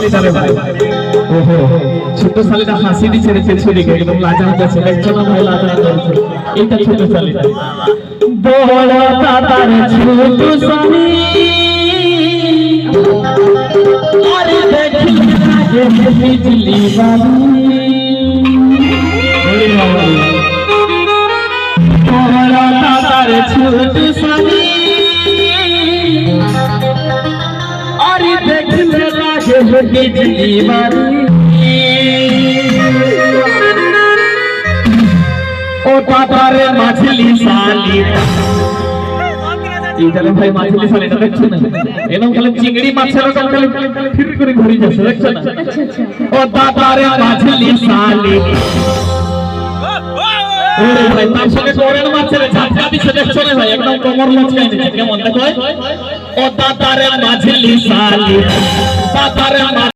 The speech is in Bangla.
শালিটারে ভাই ওহো ছোট শালিটা হাসি দিছে রে ছেড়ে একদম লাজা হচ্ছে দেখছো না ভাই লাজা হচ্ছে এটা ছোট শালিটা বড় দাদার ছোট শালি আরে দেখি লাগে বিজলি বালি ওরে বাবা বড় দাদার ছোট শালি আরে দেখি লাগে বিজলি বালি ও দাদারে মাছলি শালি ইদারে ভাই মাছলি শালি না দেখছো না এরকম খালি চিংড়ি মাছের রকম খালি ফির করে ঘুরে যাচ্ছে দেখছো না ও দাদারে মাছলি শালি ওরে ভাই তার সঙ্গে কোরেন মাছের ঝাটকা দিছে দেখছো না ভাই একদম কোমর লচকাই দিছে কেমন দেখো ও দাদারে মাছলি শালি দাদারে